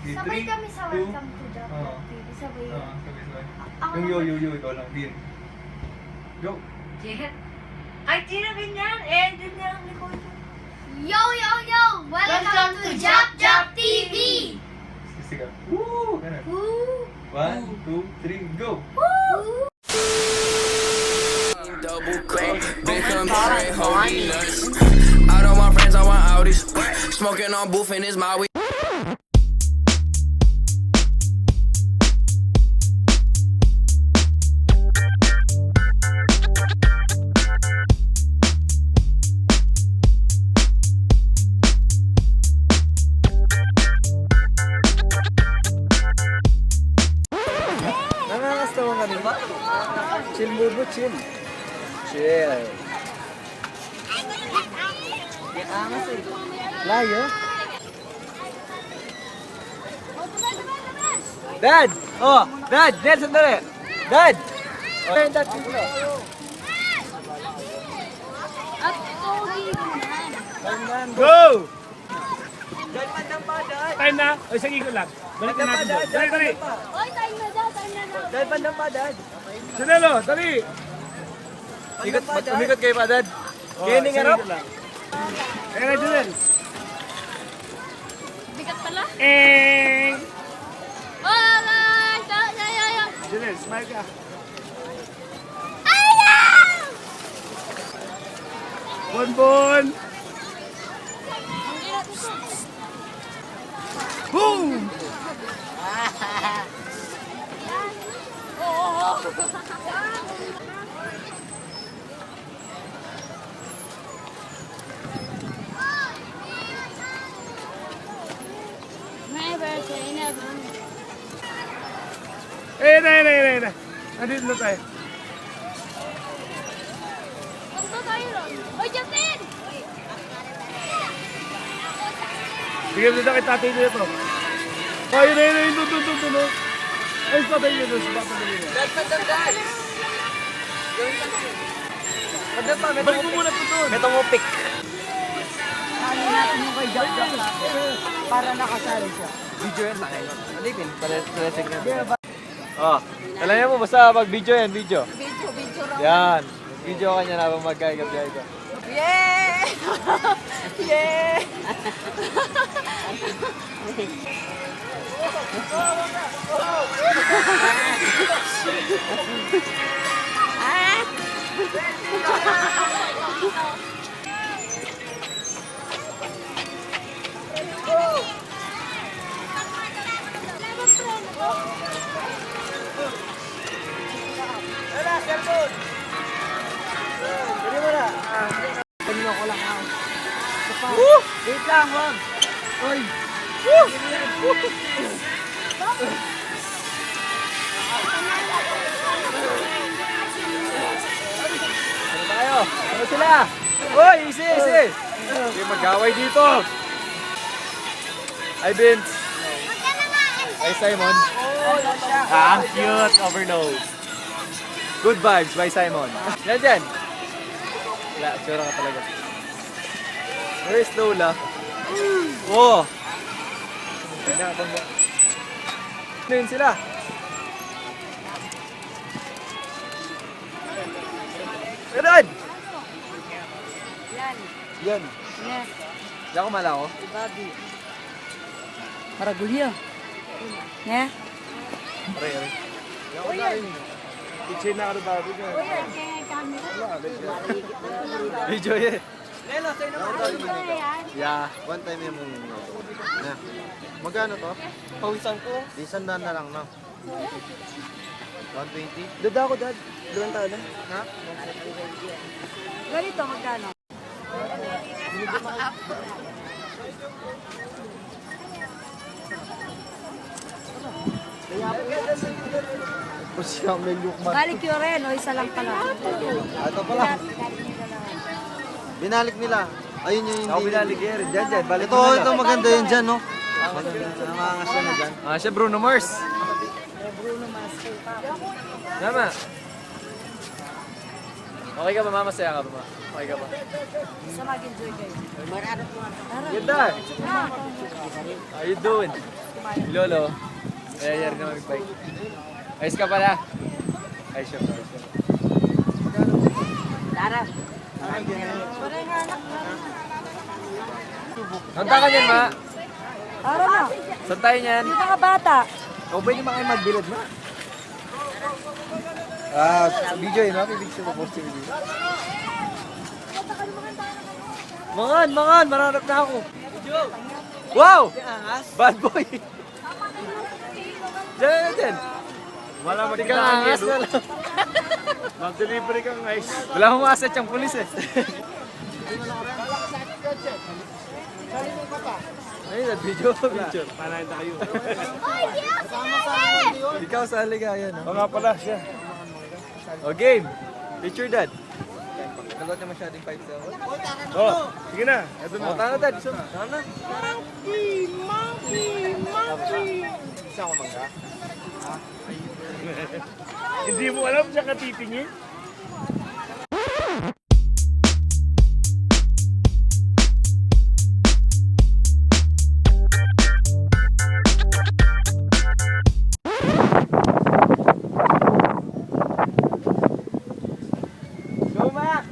Sabay kami sa welcome to the TV. Sabay. Yung yo, ikaw lang. Din. Go. Ay, sino ganyan? Eh, din na ang likod. Yo! Welcome to Jap Jap TV! Sigaw. Woo! Ganun. Woo! 1, 2, 3, go! Woo! Double crack, become straight, holy nuts. Out of my friends, I want Audis. Smoking on booth and it's my weed. Nangangastawa ka rin ba? Chill mo, chill. Chill. Angas eh. Layo? Dad! Oh! Dad! Dad, sandali! Dad! Oh, Dad, sandali. Go! Dad, pandang pa, Dad! Time na. O, sige ko lang. Balik na natin. Dad, Dali, dali. Oy, time na daw. Dad, pandang pa, Dad! Sinelo, dali. Umikot kayo pa, Dad. Kaya ni nga lang. Ayan na, Junel. Bigat pala. Eh. Oh, guys! Ay! Junel, smile ka. Bonbon. Boom! My birthday na ba? Eh. Nandito na tayo. Punta tayo ron. Oy, Justin! Bigyan mo na kay tatay dito. Oh, yun. Doon. Ay, tatay nyo doon. Sa bata nyo. Dad, pandang, Dad! Pandang pa, Balik mo muna ito doon. Metongopik. Ano natin yung kay Jack Jack para nakasali siya. Video yan sa akin. Alipin, para secret. Oh, alam niyo mo, basta mag-video yan, video. Video raw. Yan. Video ka niya na habang magkaya-gabiyay ka. Yeah! Yeah! Wala, cellphone! Pwede mo na. Kanino ko lang ako. Wait lang, wag. Oy! Ano tayo? Ano sila? Oy, easy! Hindi mag-away dito. Hi, Vince. Hi, Simon. Ang cute, overload. Good vibes by Simon. Yan. Wala, tsura ka talaga. Where is Lola? Oh! Ano yun sila? Meron! Yan. Diyan ko mala ko. Maragulyo. Ne? Aray. Kitchen na ka na bago ka. Video eh. Nelo, sa'yo naman. Yeah. One time yung na. Magkano to? Pawisan ko. Isang daan na lang, no? 120? Dad ako, Dad. Doon tayo na. Ha? Ganito, magkano? Siya may look man. Balik yun rin, o isa lang pala. Ito pala. Binalik nila. Ayun yung Ako hindi. binalik yan. Diyan. Balik Ito, mo na ito lang. maganda yun dyan, no? Nangangas na dyan. Ah, siya Bruno Mars. Tama. Okay ka ba, mama? Masaya ka ba? Okay ka ba? Sa mag-enjoy kayo. Ganda. How you doing? Lolo. Ayan na mag-bike. Ayos ka pala. Ayos siya. Lara. Santa ka niyan, ma. Tara na. Saan tayo niyan? Yung mga bata. O pwede ba kayo magbilad, ma? Video yun, ma. Pibig siya po-post yung video. Mangan! Mararap na ako. Wow! Bad boy! Diyan. Wala mo Hindi ka angas na lang. Mag-delivery kang ice. Wala akong asset yung pulis eh. Ayun, video. Panahin tayo. Ikaw sa aligayan, no? O nga pala siya. O, game. Picture dad. Nagot na masyadong 5 seconds. Oh, sige na. Ito na. O, tanga dad. So, tanga. Hindi mo alam siya katitingin. Go, Mac!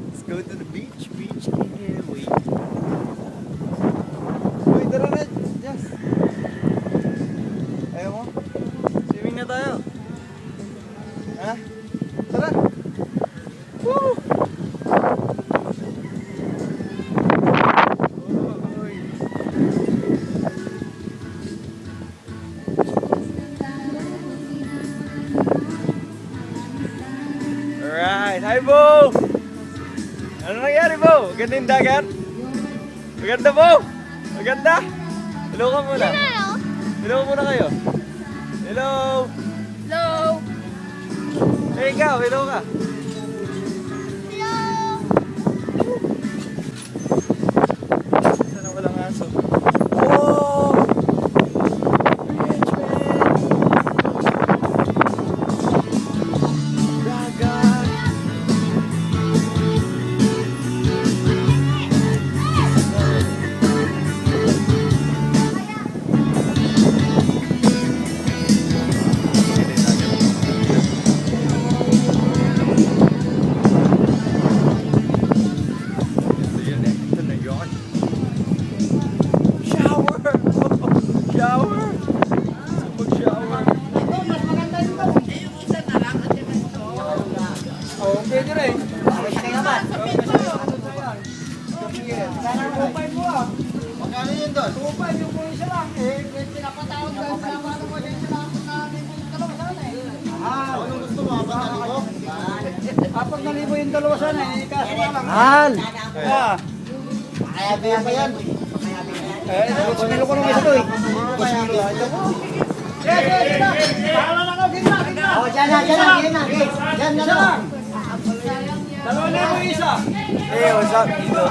Let's go to the beach. Can't wait. Uy, tara na. Yes. Ayaw mo? Swimming na tayo. Ha? Tara. Woo! Uy. Alright, hi Bo! Ano nangyari Bo? Maganda yung dagat? Maganda Bo? Maganda? Hello ka muna. Hello muna kayo. Hello! Hello! Hey ikaw, hello ka. Sana walang aso. Oh! Rich man! Dagat! Ito yun eh. Ito na yun. Shower! Shower! Mag-shower. Oh, pwede rin. Magkano yun doon? Ano gusto mo? Apat na libo? Mahal! Kaya ba yan? Kumilo ko nung isa to eh. Diyan na lang. Hey, what's up, Ito?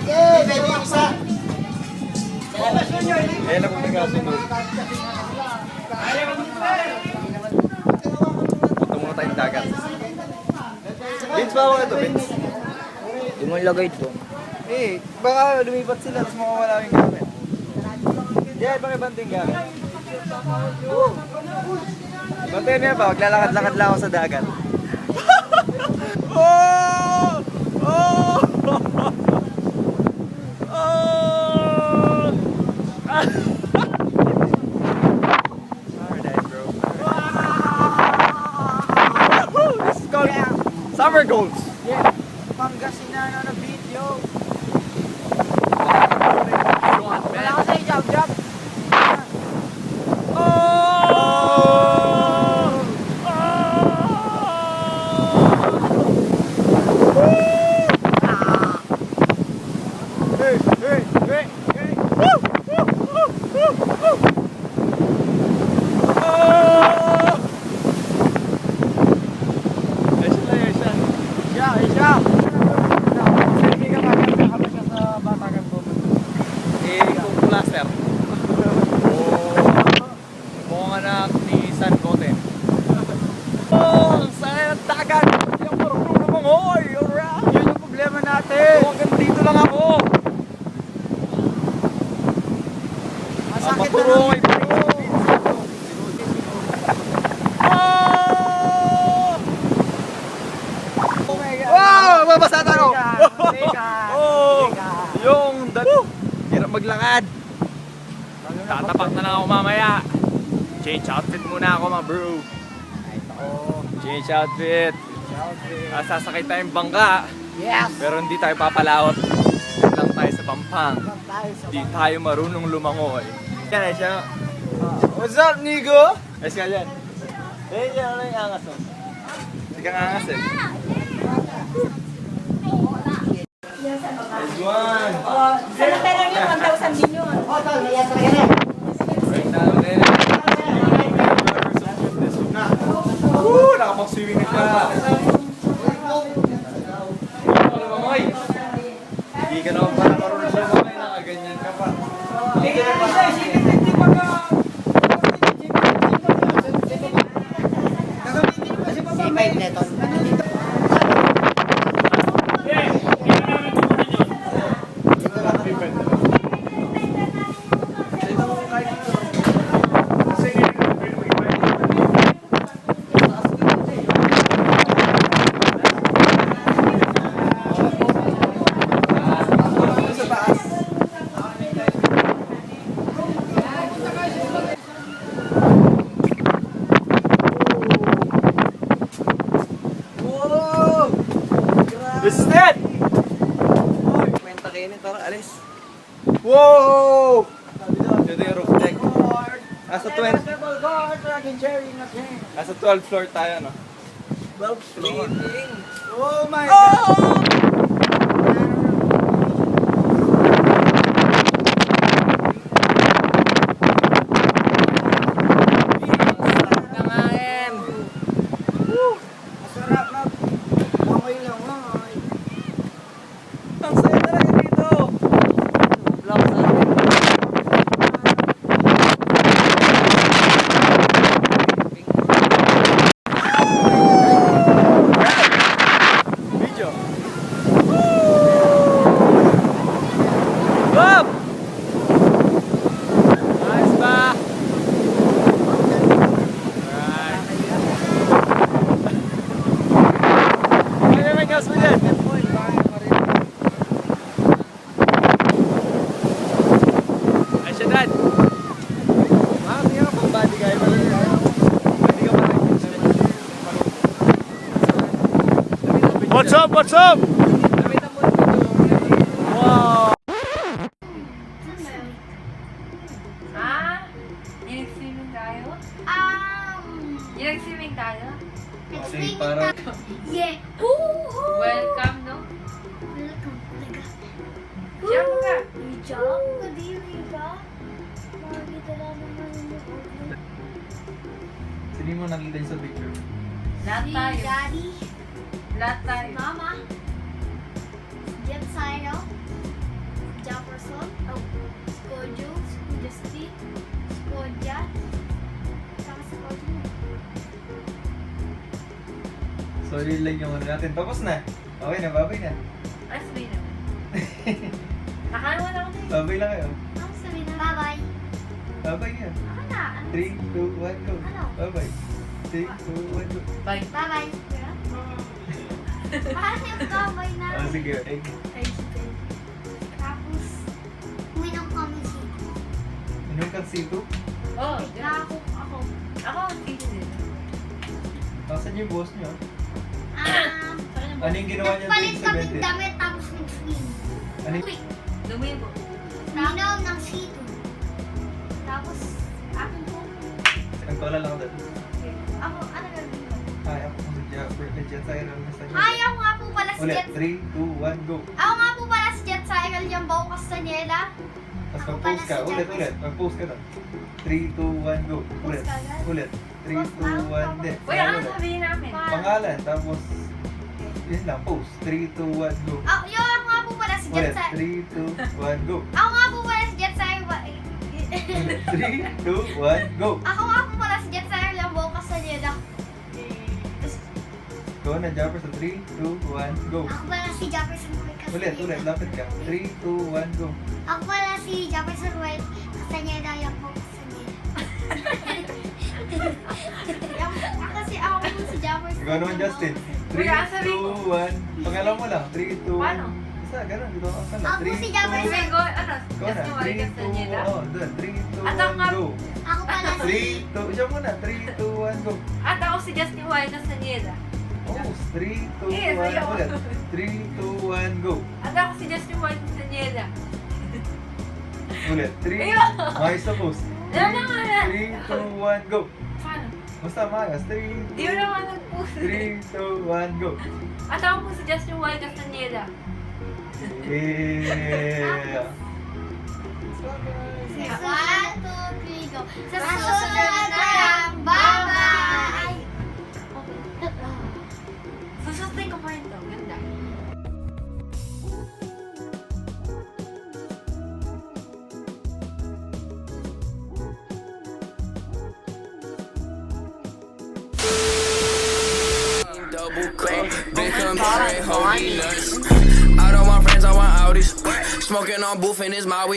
Eh, pwede yung isa. Ayan na po nagkasundo. Punta muna tayong dagat. Vince, bawa ka ito, Vince. Hindi mo ilagay ito. Eh, baka lumipat sila tapos mawawala yung gamit. Yeah, pakibante yung gamit. Bantayan niya ba? Maglalakad-lakad lang ako sa dagat. Oh! Oh! Oh! Alright, bro. This is called summer goals. Pangasinan na video. Wala ka sa job. Yun yung problema natin. Hanggang dito lang ako. bro, may bro. Wow! Mabasa tayo! Oh! Yung hirap maglakad. Tatapak na lang ako mamaya. Change outfit muna ako, mga bro. Change outfit. Sasakay tayong bangka. Yes! Pero hindi tayo papalaot. Dito lang tayo sa Pampang. Hindi tayo marunong lumangoy. Yan ay siya. What's up, Nigo? Ayos ka dyan. Eh, yan na yung angas mo. Hindi kang angas eh. Nice one! Sana pera niyo, 1,000 din yun. Right now, then. Woo! Nakapag-swimming na siya. Lumangoy. Hindi ka naman para marunong lumangoy. Nakaganyan ka pa. This is it! Kwenta kayo nito, alis. Wow! Dito yung roof deck. Nasa 12th floor tayo, no? 12th floor. Oh my God! Ang saya talaga dito. Vlog natin. Video. Bob! Nice ba? Alright. Ano naman gas mo yan? Dad. Wow, hindi ka pang body guy. Hindi ka pala. What's up? What's up? Wow! Ah? Nag-swimming tayo? Nag-swimming tayo? Kasi para Yeah. Welcome, no? Welcome. Jump ka! Jump? Kadiri ba? Makikita lang naman yung sino mo nakita yung sa picture? Lahat Si tayo. Daddy, Lahat tayo. Mama, Jet Sino, Jefferson, Skojo, Justin, Skoja, saka si Skojo. So yun lang yung ano natin. Tapos na. Okay na, babay na. Ay, sabihin naman. Nakalawan ako na Babay lang kayo. Ano sabi na? Bye-bye. Babay nga. Ako na. 3, 2, 1, go. Ano? Babay. 3, 2, 1, go. Bye. Bye-bye. Paano yung bye-bye na? Oh, sige. Egg. Tapos, uminom kami si Anong kang sito? Oh, Nakakuk ako. ako, hindi din. Nasaan yung boss niyo? Um, Ano yung ginawa niya Nagpalit tuwing kami 17? damit tapos nag-swim. Ano yung... Uwi. Lumibo. Minom ng sito. Tapos, akin po. Nagpala lang ako dati. Ako, ano gagawin ko? Hi, ako si Jaffer. Jet Cyril. Nasa niyo. Hi, ako nga po pala si Ulit. Jet. 3, 2, 1, go. Ako nga po pala si Jet Cyril yung Bao Castaneda. Tapos Ako mag-post pala ka. si Ulit, Jaffer. ulit. Mag-post ka na. 3, 2, 1, go. Ulit. ka agad? Ulit. 3, 2, 1, hindi. Uy, ano sabihin namin? Pangalan. Tapos, yun lang. Post. 3, 2, 1, go. Yo, ako nga po pala si Jet Ulit. Cyril. 3, 2, 1, go. Ako nga po pala si Jet Cyril. 3, 2, 1, go. Ako nga po pala si Jet Cyril yung Bao Castaneda. Go na, Jaffer. Sa 3, 2, 1, go. Ako pala si Jefferson Boy Castaneda. Ulit, ulit. Lapit ka. 3, 2, 1, go. Ako pala si Japper Surway. Kastaneda, yan po Kastaneda. Ako po si Japper Surway. Ikaw naman, Justin. 3, Wala, sabi ko. 2, 1. Pangalan mo lang. 3, 2, 1. Paano? Isa, ganun. Dito ka na. Ako si Japper Sabi ko, ano? Ikaw Just na. no 3, 2, Castaneda. oh, doon. 3, 2, At ang 1, go. Ako pala si... 3, 2, siya muna. 3, 2, 1, go. At ako si Justin White Castaneda. Oh, 3, 2, 1, Eh, sayo. ulit. 3, 2, 1, go. At ako si Justin White Castaneda. Ulit. 3, Ayun. Mayos na post. Alam na nga na. 3, 2, 1, go. Paano? Basta mayos. 3, Di mo naman nag-post. 3, 2, 1, go. At ako po si Justin White Castaneda. Yeah. 1, 2, 3, go. Sa susunod na lang. Bye-bye! Susustain ko pa rin to. Ganda. Double cup, big country, holy nuts. Out of my friends, I want Audis. Smoking on booth and it's my weed.